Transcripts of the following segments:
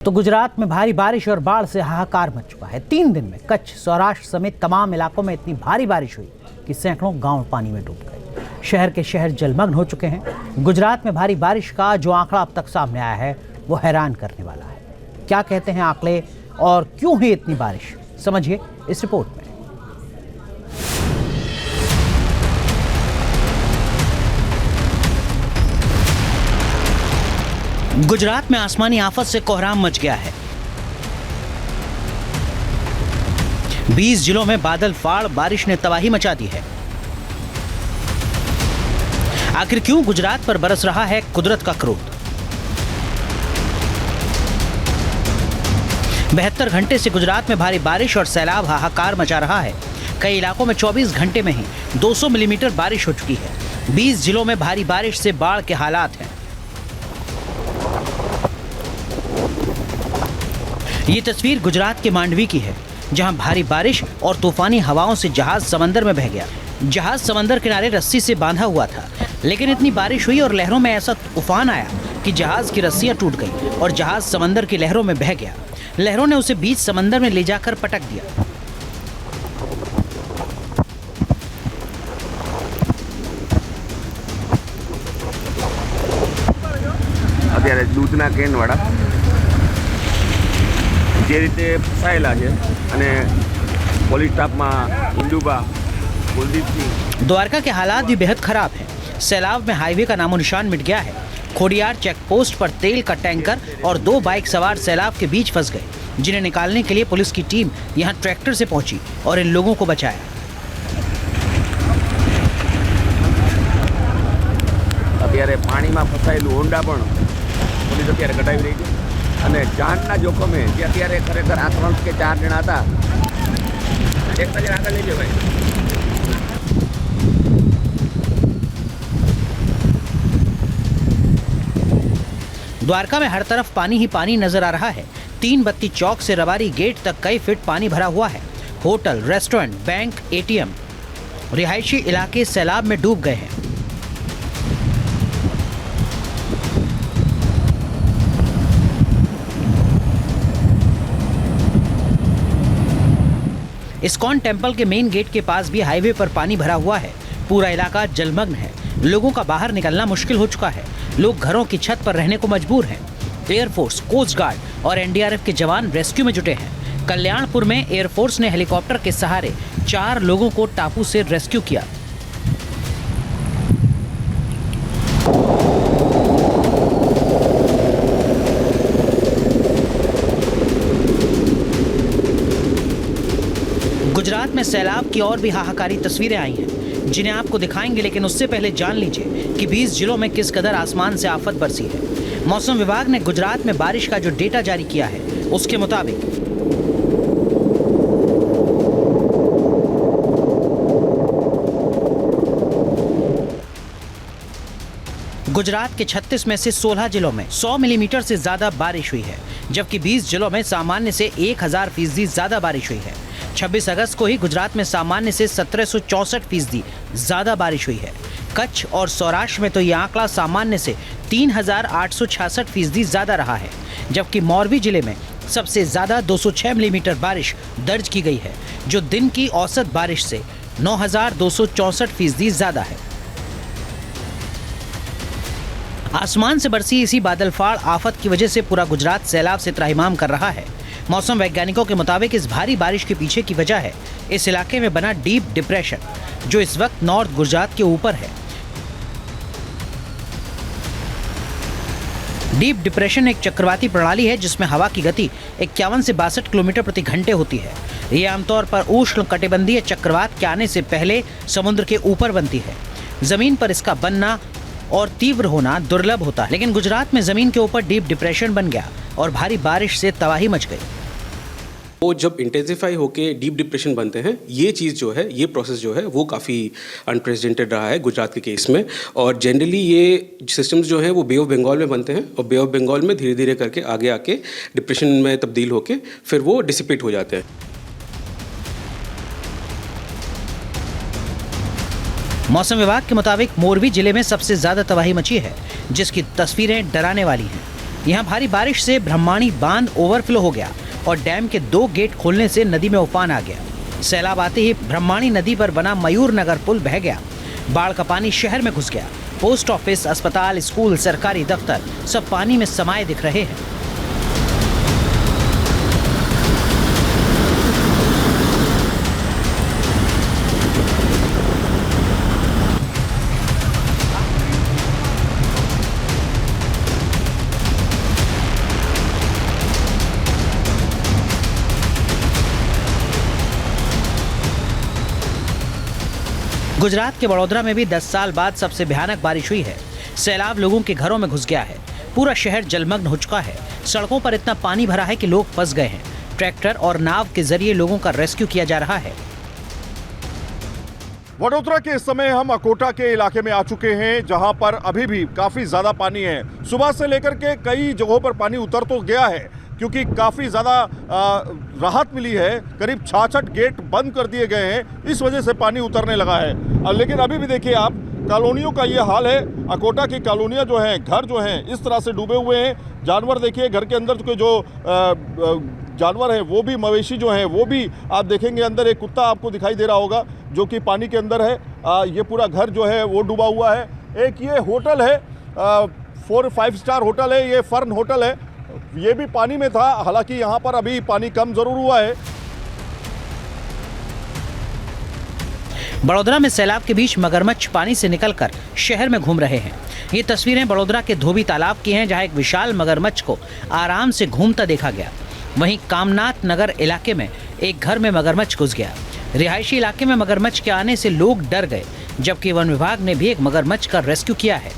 तो गुजरात में भारी बारिश और बाढ़ से हाहाकार मच चुका है। 3 दिन में कच्छ, सौराष्ट्र समेत तमाम इलाकों में इतनी भारी बारिश हुई कि सैकड़ों गांव पानी में डूब गए। शहर के शहर जलमग्न हो चुके हैं। गुजरात में भारी बारिश का जो आंकड़ा अब तक सामने आया है वो हैरान करने वाला है। क्या कहते हैं आंकड़े और क्यों हुई इतनी बारिश, समझिए इस रिपोर्ट में। गुजरात में आसमानी आफत से कोहराम मच गया है। 20 जिलों में बादल फाड़ बारिश ने तबाही मचा दी है। आखिर क्यों गुजरात पर बरस रहा है कुदरत का क्रोध? 72 घंटे से गुजरात में भारी बारिश और सैलाब हाहाकार मचा रहा है। कई इलाकों में 24 घंटे में ही 200 मिलीमीटर बारिश हो चुकी है। 20 जिलों में भारी बारिश से बाढ़ के हालात हैं। ये तस्वीर गुजरात के मांडवी की है, जहां भारी बारिश और तूफानी हवाओं से जहाज समंदर में बह गया। जहाज समंदर किनारे रस्सी से बांधा हुआ था, लेकिन इतनी बारिश हुई और लहरों में ऐसा तूफान आया कि जहाज की रस्सियां टूट गई और जहाज समंदर की लहरों में बह गया। लहरों ने उसे बीच समंदर में ले जाकर पटक दिया। અત્યારે દૂધના કેનવાળા જે રીતે ફસાયેલા છે અને પોલીસ સ્ટાફમાં ઇન્દુબા, कुलदीप सिंह। द्वारका के हालात भी बेहद खराब हैं। सैलाब में हाईवे का नामो निशान मिट गया है। खोडियार चेक पोस्ट पर तेल का टैंकर और 2 बाइक सवार सैलाब के बीच फंस गए, जिन्हें निकालने के लिए पुलिस की टीम यहां ट्रैक्टर से पहुंची और इन लोगों को बचाया। અત્યારે પાણીમાં ફસાયેલું હોન્ડા પણ પોલીસ અત્યારે કઢાવી રહી છે અને જાનના જોખમે જે અત્યારે ખરેખર આ 3 કે 4 જણા હતા, એક નજર આગળ લઈ જાઓ ભાઈ। द्वारका में हर तरफ पानी ही पानी नजर आ रहा है। 3 बत्ती चौक से रबारी गेट तक कई फीट पानी भरा हुआ है। होटल, रेस्टोरेंट, बैंक, एटीएम, रिहायशी इलाके सैलाब में डूब गए हैं। इस्कॉन टेम्पल के मेन गेट के पास भी हाईवे पर पानी भरा हुआ है। पूरा इलाका जलमग्न है। लोगों का बाहर निकलना मुश्किल हो चुका है। लोग घरों की छत पर रहने को मजबूर हैं। एयरफोर्स, कोस्ट गार्ड और एनडीआरएफ के जवान रेस्क्यू में जुटे हैं। कल्याणपुर में एयरफोर्स ने हेलीकॉप्टर के सहारे 4 लोगों को टापू से रेस्क्यू किया। गुजरात में सैलाब की और भी हाहाकारी तस्वीरें आई हैं, जिन्हें आपको दिखाएंगे, लेकिन उससे पहले जान लीजिए कि 20 जिलों में किस कदर आसमान से आफत बरसी है। मौसम विभाग ने गुजरात में बारिश का जो डेटा जारी किया है, उसके मुताबिक गुजरात के 36 में से 16 जिलों में 100 मिलीमीटर से ज्यादा बारिश हुई है, जबकि 20 जिलों में सामान्य से 1000% ज्यादा बारिश हुई है। 26 अगस्त को ही गुजरात में सामान्य से 1764% ज्यादा बारिश हुई है। कच्छ और सौराष्ट्र में तो ये आंकड़ा सामान्य से 3866% ज्यादा रहा है, जबकि मोरबी जिले में सबसे ज्यादा 206 मिलीमीटर बारिश दर्ज की गई है, जो दिन की औसत बारिश से 9264% ज्यादा है। आसमान से बरसी इसी बादलफाड़ आफत की वजह से पूरा गुजरात सैलाब से त्राहिमाम कर रहा है। मौसम वैज्ञानिकों के मुताबिक इस भारी बारिश के पीछे की वजह है इस इलाके में बना डीप डिप्रेशन, जो इस वक्त नॉर्थ गुजरात के ऊपर है। डीप डिप्रेशन एक चक्रवाती प्रणाली है जिसमें हवा की गति 51 से 62 किलोमीटर प्रति घंटे होती है। ये आमतौर पर उष्ण कटिबंधीय चक्रवात के आने से पहले समुद्र के ऊपर बनती है। जमीन पर इसका बनना और तीव्र होना दुर्लभ होता है, लेकिन गुजरात में जमीन के ऊपर डीप डिप्रेशन बन गया और भारी बारिश से तबाही मच गई। वो जब इंटेंसिफाई होके डीप डिप्रेशन बनते हैं, ये चीज़ जो है, ये प्रोसेस जो है वो काफ़ी अनप्रेसिडेंटेड रहा है गुजरात के केस में। और जनरली ये सिस्टम्स जो हैं वो बे ऑफ बंगाल में बनते हैं और बे ऑफ बंगाल में धीरे धीरे करके आगे आके डिप्रेशन में तब्दील होके फिर वो डिसिपेट हो जाते हैं। मौसम विभाग के मुताबिक मोरबी जिले में सबसे ज्यादा तबाही मची है, जिसकी तस्वीरें डराने वाली हैं। यहाँ भारी बारिश से ब्रह्माणी बांध ओवरफ्लो हो गया और डैम के 2 गेट खोलने से नदी में उफान आ गया। सैलाब आते ही ब्रह्माणी नदी पर बना मयूर नगर पुल बह गया। बाढ़ का पानी शहर में घुस गया। पोस्ट ऑफिस, अस्पताल, स्कूल, सरकारी दफ्तर सब पानी में समाये दिख रहे हैं। गुजरात के बड़ौदा में भी 10 साल बाद सबसे भयानक बारिश हुई है। सैलाब लोगों के घरों में घुस गया है। पूरा शहर जलमग्न हो चुका है। सड़कों पर इतना पानी भरा है कि लोग फंस गए हैं। ट्रैक्टर और नाव के जरिए लोगों का रेस्क्यू किया जा रहा है। वडोदरा के इस समय हम अकोटा के इलाके में आ चुके हैं, जहां पर अभी भी काफी ज्यादा पानी है। सुबह से लेकर के कई जगहों पर पानी उतर तो गया है, क्योंकि काफ़ी ज़्यादा राहत मिली है। करीब 66 गेट बंद कर दिए गए हैं, इस वजह से पानी उतरने लगा है। लेकिन अभी भी देखिए आप, कॉलोनियों का ये हाल है। अकोटा की कॉलोनियाँ जो हैं, घर जो हैं, इस तरह से डूबे हुए हैं। जानवर देखिए, घर के अंदर के जो जानवर हैं, वो भी, मवेशी जो हैं वो भी आप देखेंगे। अंदर एक कुत्ता आपको दिखाई दे रहा होगा जो कि पानी के अंदर है। ये पूरा घर जो है वो डूबा हुआ है। एक ये होटल है, 4-5 स्टार होटल है, ये फर्न होटल है, ये भी पानी में था। हालांकि यहाँ पर अभी पानी कम जरूर हुआ है। बड़ौदा में सैलाब के बीच मगरमच्छ पानी से निकलकर शहर में घूम रहे हैं। ये तस्वीरें बड़ौदा के धोबी तालाब की हैं, जहां एक विशाल मगरमच्छ को आराम से घूमता देखा गया। वहीं कामनाथ नगर इलाके में एक घर में मगरमच्छ घुस गया। रिहायशी इलाके में मगरमच्छ के आने से लोग डर गए, जबकि वन विभाग ने भी एक मगरमच्छ का रेस्क्यू किया है।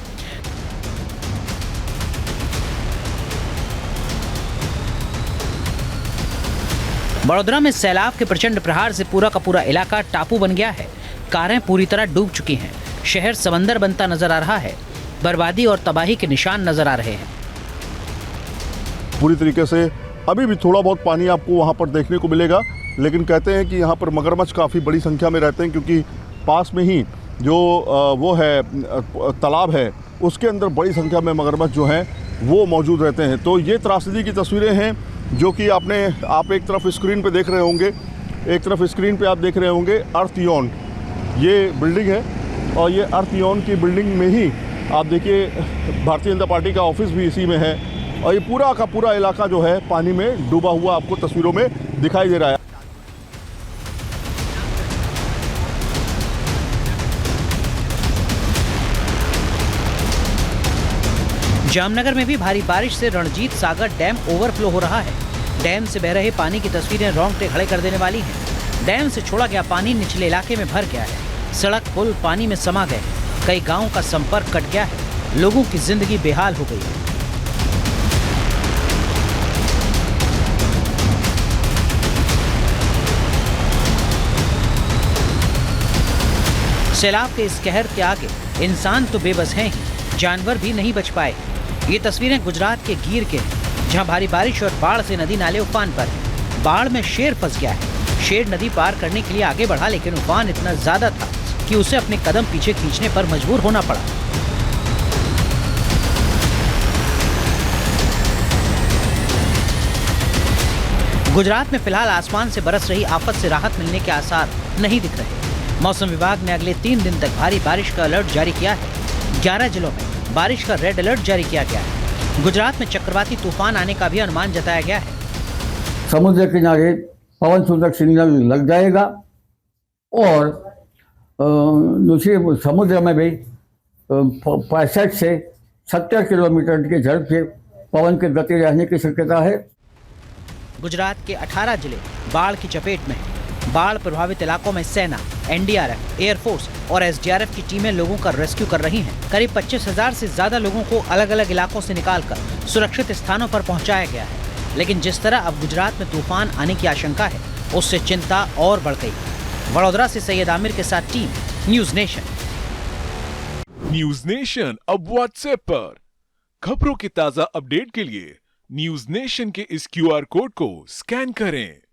बड़ौदा में सैलाब के प्रचंड प्रहार से पूरा का पूरा इलाका टापू बन गया है। कारें पूरी तरह डूब चुकी हैं। शहर समंदर बनता नजर आ रहा है। बर्बादी और तबाही के निशान नजर आ रहे हैं। पूरी तरीके से अभी भी थोड़ा बहुत पानी आपको वहाँ पर देखने को मिलेगा, लेकिन कहते हैं कि यहाँ पर मगरमच्छ काफ़ी बड़ी संख्या में रहते हैं, क्योंकि पास में ही जो वो है तालाब है, उसके अंदर बड़ी संख्या में मगरमच्छ जो हैं वो मौजूद रहते हैं। तो ये त्रासदी की तस्वीरें हैं जो कि आप एक तरफ स्क्रीन पे देख रहे होंगे, एक तरफ स्क्रीन पे आप देख रहे होंगे अर्थयोन, ये बिल्डिंग है। और ये अर्थयोन की बिल्डिंग में ही आप देखिए भारतीय जनता पार्टी का ऑफिस भी इसी में है। और ये पूरा का पूरा इलाका जो है पानी में डूबा हुआ आपको तस्वीरों में दिखाई दे रहा है। जामनगर में भी भारी बारिश से रणजीत सागर डैम ओवरफ्लो हो रहा है। डैम से बह रहे पानी की तस्वीरें रोंगटे खड़े कर देने वाली हैं। डैम से छोड़ा गया पानी निचले इलाके में भर गया है। सड़क, पुल पानी में समा गए। कई गांवों का संपर्क कट गया है। लोगों की जिंदगी बेहाल हो गई है। सैलाब के इस कहर के आगे इंसान तो बेबस हैं ही, जानवर भी नहीं बच पाए। ये तस्वीरें गुजरात के गीर के हैं, जहां भारी बारिश और बाढ़ से नदी नाले उफान पर है। बाढ़ में शेर फंस गया है। शेर नदी पार करने के लिए आगे बढ़ा, लेकिन उफान इतना ज्यादा था कि उसे अपने कदम पीछे खींचने पर मजबूर होना पड़ा। गुजरात में फिलहाल आसमान से बरस रही आफत से राहत मिलने के आसार नहीं दिख रहे। मौसम विभाग ने अगले 3 दिन तक भारी बारिश का अलर्ट जारी किया है। 11 जिलों में बारिश का रेड अलर्ट जारी किया गया है। गुजरात में चक्रवाती तूफान आने का भी अनुमान जताया गया है। समुद्र किनारे पवन सूचक सिग्नल लग जाएगा और दूसरी समुद्र में भी 65 से 70 किलोमीटर की झड़प से पवन की गति रहने की शक्यता है। गुजरात के 18 जिले बाढ़ की चपेट में हैं। बाढ़ प्रभावित इलाकों में सेना, एनडीआरएफ, एयरफोर्स और एसडीआरएफ की टीमें लोगों का रेस्क्यू कर रही हैं। करीब 25,000 से ज्यादा लोगों को अलग अलग इलाकों से निकालकर सुरक्षित स्थानों पर पहुंचाया गया है। लेकिन जिस तरह अब गुजरात में तूफान आने की आशंका है, उससे चिंता और बढ़ गई है। बड़ौदा से सैयद आमिर के साथ team news nation. News nation अब व्हाट्सएप पर खबरों की ताजा अपडेट के लिए न्यूज नेशन के इस QR कोड को स्कैन करें।